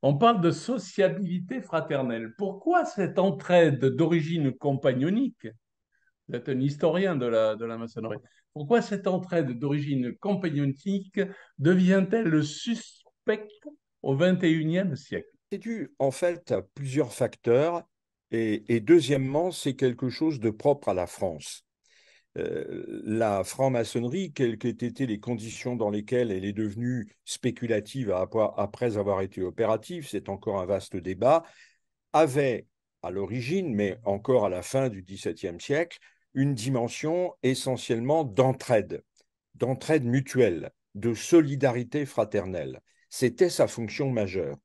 On parle de sociabilité fraternelle. Pourquoi cette entraide d'origine compagnonique, vous êtes un historien de la maçonnerie, pourquoi cette entraide d'origine compagnonique devient-elle suspecte au XXIe siècle? C'est dû en fait à plusieurs facteurs et deuxièmement, c'est quelque chose de propre à la France. La franc-maçonnerie, quelles qu'aient été les conditions dans lesquelles elle est devenue spéculative après avoir été opérative, c'est encore un vaste débat, avait à l'origine, mais encore à la fin du XVIIe siècle, une dimension essentiellement d'entraide mutuelle, de solidarité fraternelle. C'était sa fonction majeure.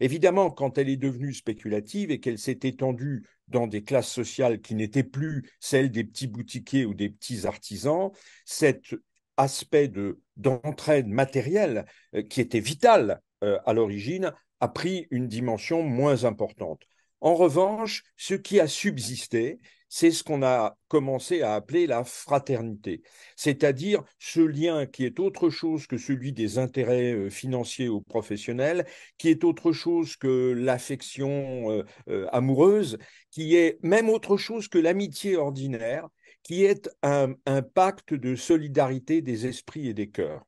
Évidemment, quand elle est devenue spéculative et qu'elle s'est étendue dans des classes sociales qui n'étaient plus celles des petits boutiquiers ou des petits artisans, cet aspect d'entraide matérielle qui était vital à l'origine a pris une dimension moins importante. En revanche, ce qui a subsisté, c'est ce qu'on a commencé à appeler la fraternité, c'est-à-dire ce lien qui est autre chose que celui des intérêts financiers ou professionnels, qui est autre chose que l'affection amoureuse, qui est même autre chose que l'amitié ordinaire, qui est un pacte de solidarité des esprits et des cœurs.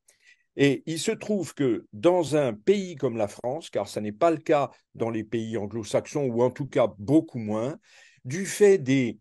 Et il se trouve que dans un pays comme la France, car ce n'est pas le cas dans les pays anglo-saxons, ou en tout cas beaucoup moins, du fait des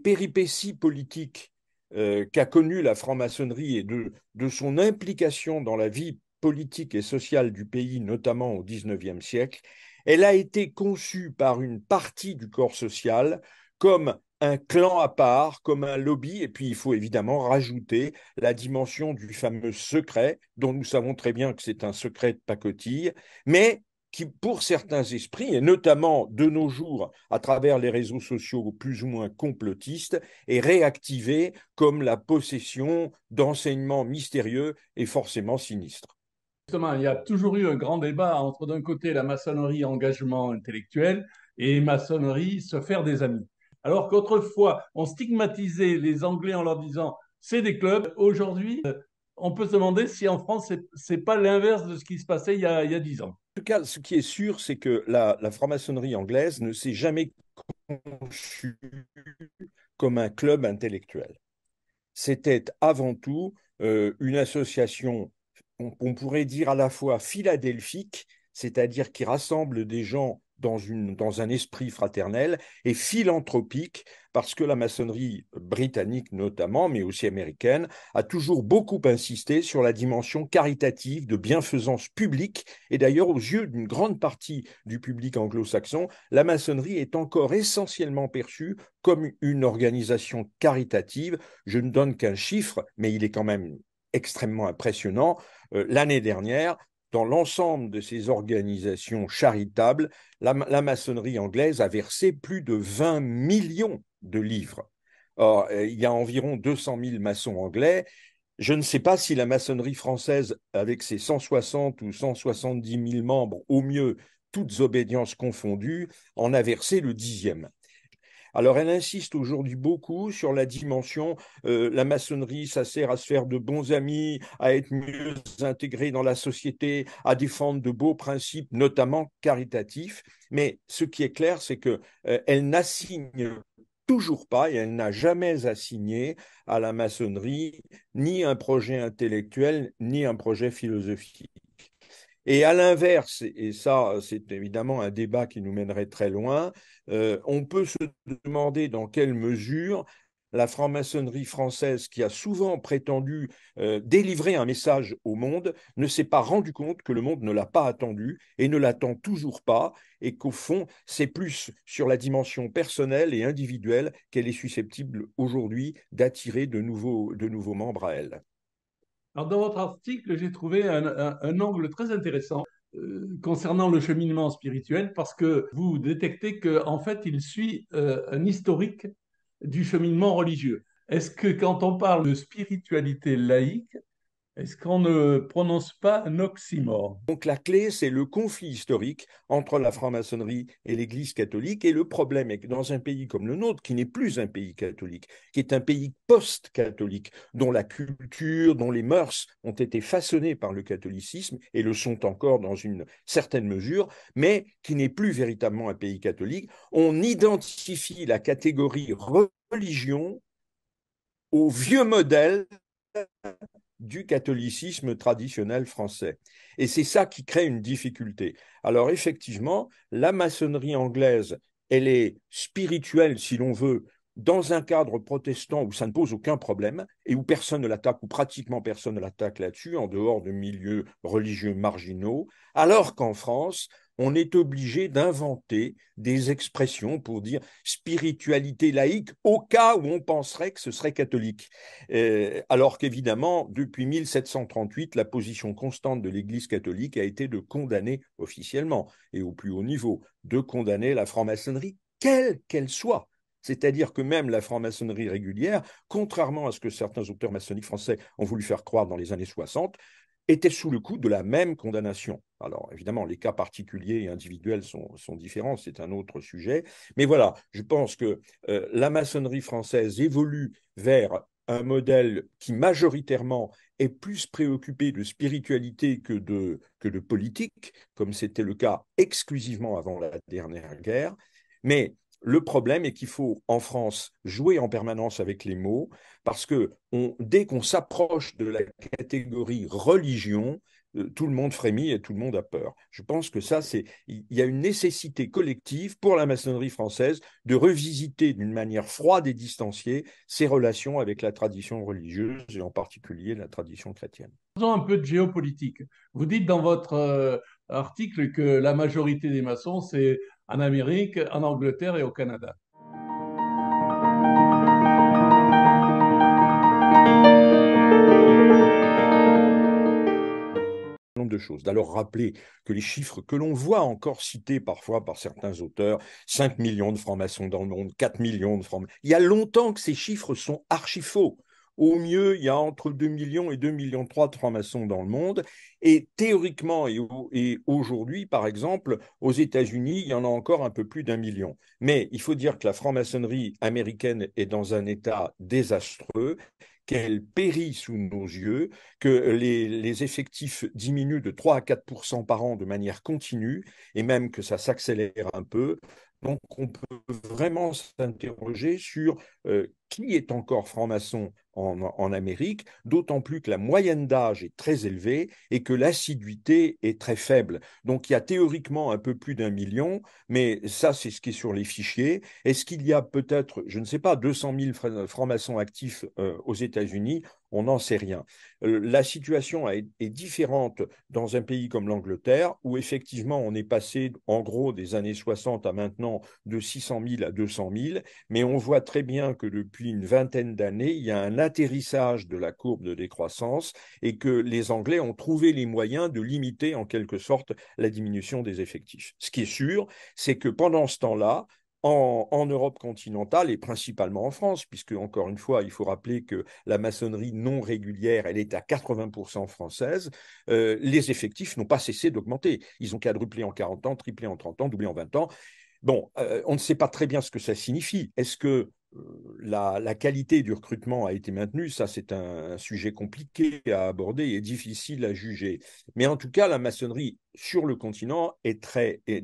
péripéties politiques qu'a connues la franc-maçonnerie et de son implication dans la vie politique et sociale du pays, notamment au XIXe siècle, elle a été conçue par une partie du corps social comme un clan à part, comme un lobby, et puis il faut évidemment rajouter la dimension du fameux secret, dont nous savons très bien que c'est un secret de pacotille, mais qui, pour certains esprits, et notamment de nos jours à travers les réseaux sociaux plus ou moins complotistes, est réactivé comme la possession d'enseignements mystérieux et forcément sinistres. Justement, il y a toujours eu un grand débat entre d'un côté la maçonnerie engagement intellectuel et maçonnerie se faire des amis. Alors qu'autrefois, on stigmatisait les Anglais en leur disant c'est des clubs. Aujourd'hui, on peut se demander si en France, c'est pas l'inverse de ce qui se passait il y a 10 ans. En tout cas, ce qui est sûr, c'est que la franc-maçonnerie anglaise ne s'est jamais conçue comme un club intellectuel. C'était avant tout une association, on pourrait dire à la fois philadelphique, c'est-à-dire qui rassemble des gens dans un esprit fraternel, et philanthropique, parce que la maçonnerie britannique notamment, mais aussi américaine, a toujours beaucoup insisté sur la dimension caritative de bienfaisance publique. Et d'ailleurs, aux yeux d'une grande partie du public anglo-saxon, la maçonnerie est encore essentiellement perçue comme une organisation caritative. Je ne donne qu'un chiffre, mais il est quand même extrêmement impressionnant. L'année dernière, dans l'ensemble de ces organisations charitables, la maçonnerie anglaise a versé plus de 20 millions de livres. Or, il y a environ 200 000 maçons anglais. Je ne sais pas si la maçonnerie française, avec ses 160 ou 170 000 membres, au mieux, toutes obédiences confondues, en a versé le dixième. Alors, elle insiste aujourd'hui beaucoup sur la dimension, la maçonnerie, ça sert à se faire de bons amis, à être mieux intégré dans la société, à défendre de beaux principes, notamment caritatifs. Mais ce qui est clair, c'est que elle n'assigne toujours pas et elle n'a jamais assigné à la maçonnerie ni un projet intellectuel, ni un projet philosophique. Et à l'inverse, et ça c'est évidemment un débat qui nous mènerait très loin, on peut se demander dans quelle mesure la franc-maçonnerie française, qui a souvent prétendu délivrer un message au monde, ne s'est pas rendu compte que le monde ne l'a pas attendu et ne l'attend toujours pas, et qu'au fond, c'est plus sur la dimension personnelle et individuelle qu'elle est susceptible aujourd'hui d'attirer de nouveaux membres à elle. Alors, dans votre article, j'ai trouvé un angle très intéressant concernant le cheminement spirituel parce que vous détectez qu'en fait, il suit un historique du cheminement religieux. Est-ce que quand on parle de spiritualité laïque, Est-ce qu'on ne prononce pas un oxymore? Donc la clé, c'est le conflit historique entre la franc-maçonnerie et l'Église catholique. Et le problème est que dans un pays comme le nôtre, qui n'est plus un pays catholique, qui est un pays post-catholique, dont la culture, dont les mœurs ont été façonnées par le catholicisme et le sont encore dans une certaine mesure, mais qui n'est plus véritablement un pays catholique, on identifie la catégorie religion au vieux modèle du catholicisme traditionnel français. Et c'est ça qui crée une difficulté. Alors effectivement, la maçonnerie anglaise, elle est spirituelle, si l'on veut, dans un cadre protestant où ça ne pose aucun problème et où personne ne l'attaque, ou pratiquement personne ne l'attaque là-dessus, en dehors de milieux religieux marginaux, alors qu'en France, on est obligé d'inventer des expressions pour dire spiritualité laïque au cas où on penserait que ce serait catholique. Alors qu'évidemment, depuis 1738, la position constante de l'Église catholique a été de condamner officiellement et au plus haut niveau, de condamner la franc-maçonnerie, quelle qu'elle soit. C'est-à-dire que même la franc-maçonnerie régulière, contrairement à ce que certains auteurs maçonniques français ont voulu faire croire dans les années 60, était sous le coup de la même condamnation. Alors évidemment, les cas particuliers et individuels sont différents, c'est un autre sujet. Mais voilà, je pense que la maçonnerie française évolue vers un modèle qui majoritairement est plus préoccupé de spiritualité que de politique, comme c'était le cas exclusivement avant la dernière guerre. Mais le problème est qu'il faut, en France, jouer en permanence avec les mots, parce que dès qu'on s'approche de la catégorie religion, tout le monde frémit et tout le monde a peur. Je pense que ça, il y a une nécessité collective pour la maçonnerie française de revisiter d'une manière froide et distanciée ses relations avec la tradition religieuse et en particulier la tradition chrétienne. Faisons un peu de géopolitique. Vous dites dans votre article que la majorité des maçons, c'est en Amérique, en Angleterre et au Canada. Nombre de choses. D'alors rappeler que les chiffres que l'on voit encore cités parfois par certains auteurs, 5 millions de francs-maçons dans le monde, 4 millions de francs-maçons, il y a longtemps que ces chiffres sont archi faux. Au mieux, il y a entre 2 millions et 2 millions 3 de francs-maçons dans le monde. Et théoriquement et aujourd'hui, par exemple, aux États-Unis, il y en a encore un peu plus d'un million. Mais il faut dire que la franc-maçonnerie américaine est dans un état désastreux, qu'elle périt sous nos yeux, que les effectifs diminuent de 3 à 4 par an de manière continue, et même que ça s'accélère un peu. Donc on peut vraiment s'interroger sur qui est encore franc-maçon en Amérique, d'autant plus que la moyenne d'âge est très élevée et que l'assiduité est très faible. Donc il y a théoriquement un peu plus d'un million, mais ça c'est ce qui est sur les fichiers. Est-ce qu'il y a peut-être, je ne sais pas, 200 000 francs-maçons actifs aux États-Unis? On n'en sait rien. La situation est différente dans un pays comme l'Angleterre, où effectivement on est passé en gros des années 60 à maintenant de 600 000 à 200 000, mais on voit très bien que depuis une vingtaine d'années, il y a un atterrissage de la courbe de décroissance et que les Anglais ont trouvé les moyens de limiter en quelque sorte la diminution des effectifs. Ce qui est sûr, c'est que pendant ce temps-là, en Europe continentale et principalement en France, puisque, encore une fois, il faut rappeler que la maçonnerie non régulière, elle est à 80% française, les effectifs n'ont pas cessé d'augmenter. Ils ont quadruplé en 40 ans, triplé en 30 ans, doublé en 20 ans. Bon, on ne sait pas très bien ce que ça signifie. Est-ce que la qualité du recrutement a été maintenue? Ça, c'est un sujet compliqué à aborder et difficile à juger. Mais en tout cas, la maçonnerie sur le continent est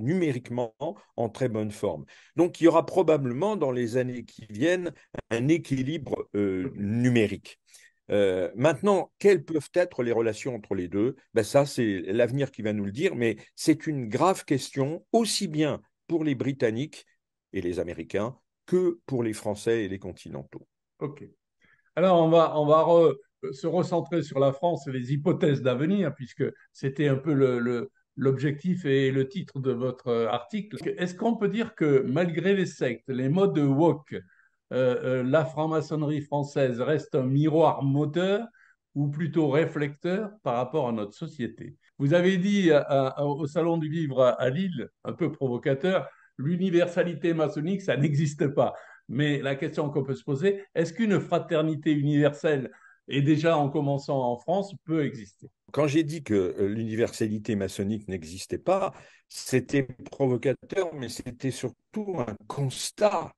numériquement en très bonne forme. Donc, il y aura probablement dans les années qui viennent un équilibre numérique. Maintenant, quelles peuvent être les relations entre les deux? Ben ça, c'est l'avenir qui va nous le dire, mais c'est une grave question, aussi bien pour les Britanniques et les Américains que pour les Français et les continentaux. OK. Alors, se recentrer sur la France et les hypothèses d'avenir, puisque c'était un peu l'objectif et le titre de votre article. Est-ce qu'on peut dire que malgré les sectes, les modes woke, la franc-maçonnerie française reste un miroir moteur ou plutôt réflecteur par rapport à notre société? Vous avez dit au Salon du Livre à Lille, un peu provocateur, l'universalité maçonnique, ça n'existe pas. Mais la question qu'on peut se poser, est-ce qu'une fraternité universelle et déjà en commençant en France, peut exister. Quand j'ai dit que l'universalité maçonnique n'existait pas, c'était provocateur, mais c'était surtout un constat.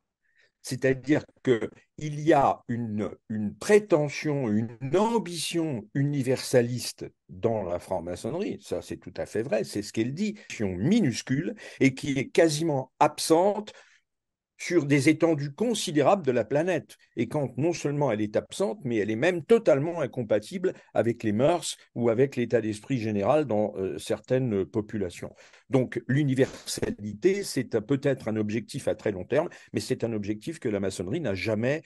C'est-à-dire qu'il y a une prétention, une ambition universaliste dans la franc-maçonnerie, ça c'est tout à fait vrai, c'est ce qu'elle dit, une minuscule et qui est quasiment absente sur des étendues considérables de la planète. Et quand non seulement elle est absente, mais elle est même totalement incompatible avec les mœurs ou avec l'état d'esprit général dans certaines populations. Donc l'universalité, c'est peut-être un objectif à très long terme, mais c'est un objectif que la maçonnerie n'a jamais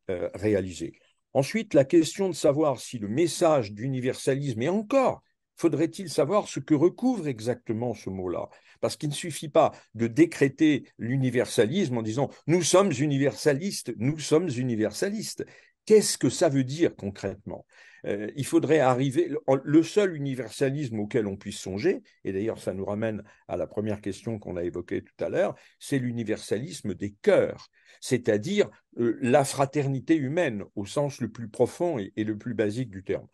réalisé. Ensuite, la question de savoir si le message d'universalisme, et encore, faudrait-il savoir ce que recouvre exactement ce mot-là? Parce qu'il ne suffit pas de décréter l'universalisme en disant nous sommes universalistes, nous sommes universalistes. Qu'est-ce que ça veut dire concrètement? Il faudrait arriver, le seul universalisme auquel on puisse songer, et d'ailleurs ça nous ramène à la première question qu'on a évoquée tout à l'heure, c'est l'universalisme des cœurs, c'est-à-dire la fraternité humaine au sens le plus profond et le plus basique du terme.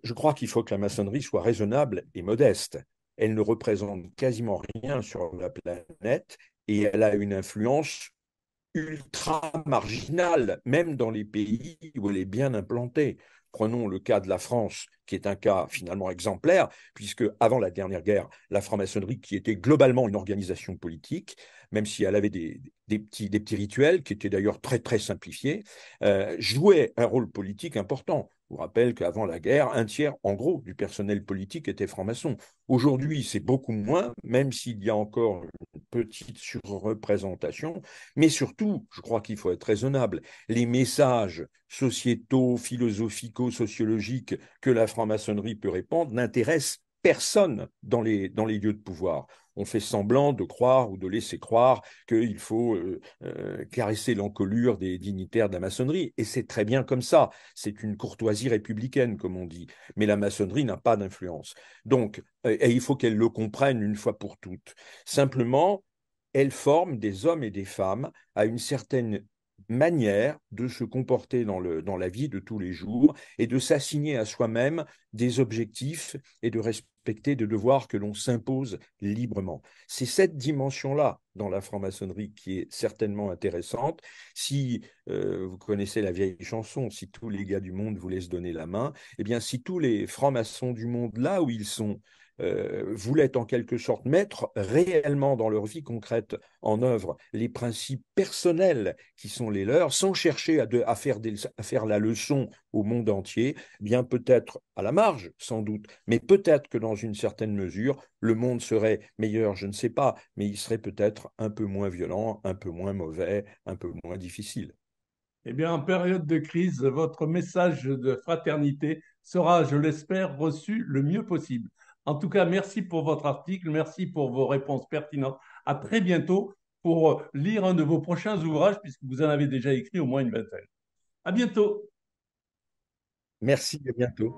Je crois qu'il faut que la maçonnerie soit raisonnable et modeste. Elle ne représente quasiment rien sur la planète et elle a une influence ultra marginale, même dans les pays où elle est bien implantée. Prenons le cas de la France, qui est un cas finalement exemplaire, puisque avant la dernière guerre, la franc-maçonnerie, qui était globalement une organisation politique, même si elle avait des petits rituels, qui étaient d'ailleurs très simplifiés, jouait un rôle politique important. Je vous rappelle qu'avant la guerre, un tiers, en gros, du personnel politique était franc-maçon. Aujourd'hui, c'est beaucoup moins, même s'il y a encore une petite surreprésentation. Mais surtout, je crois qu'il faut être raisonnable. Les messages sociétaux, philosophico-sociologiques que la franc-maçonnerie peut répandre n'intéressent personne dans les lieux de pouvoir. On fait semblant de croire ou de laisser croire qu'il faut caresser l'encolure des dignitaires de la maçonnerie. Et c'est très bien comme ça. C'est une courtoisie républicaine, comme on dit. Mais la maçonnerie n'a pas d'influence. Donc, et il faut qu'elle le comprenne une fois pour toutes. Simplement, elle forme des hommes et des femmes à une certaine manière de se comporter dans la vie de tous les jours et de s'assigner à soi-même des objectifs et de respecter des devoirs que l'on s'impose librement. C'est cette dimension-là dans la franc-maçonnerie qui est certainement intéressante. Si vous connaissez la vieille chanson, si tous les gars du monde vous laissent donner la main, eh bien si tous les francs-maçons du monde, là où ils sont, voulaient en quelque sorte mettre réellement dans leur vie concrète en œuvre les principes personnels qui sont les leurs, sans chercher à faire la leçon au monde entier, bien peut-être à la marge, sans doute, mais peut-être que dans une certaine mesure, le monde serait meilleur, je ne sais pas, mais il serait peut-être un peu moins violent, un peu moins mauvais, un peu moins difficile. Eh bien, en période de crise, votre message de fraternité sera, je l'espère, reçu le mieux possible. En tout cas, merci pour votre article, merci pour vos réponses pertinentes. À très bientôt pour lire un de vos prochains ouvrages, puisque vous en avez déjà écrit au moins une vingtaine. À bientôt. Merci, à bientôt.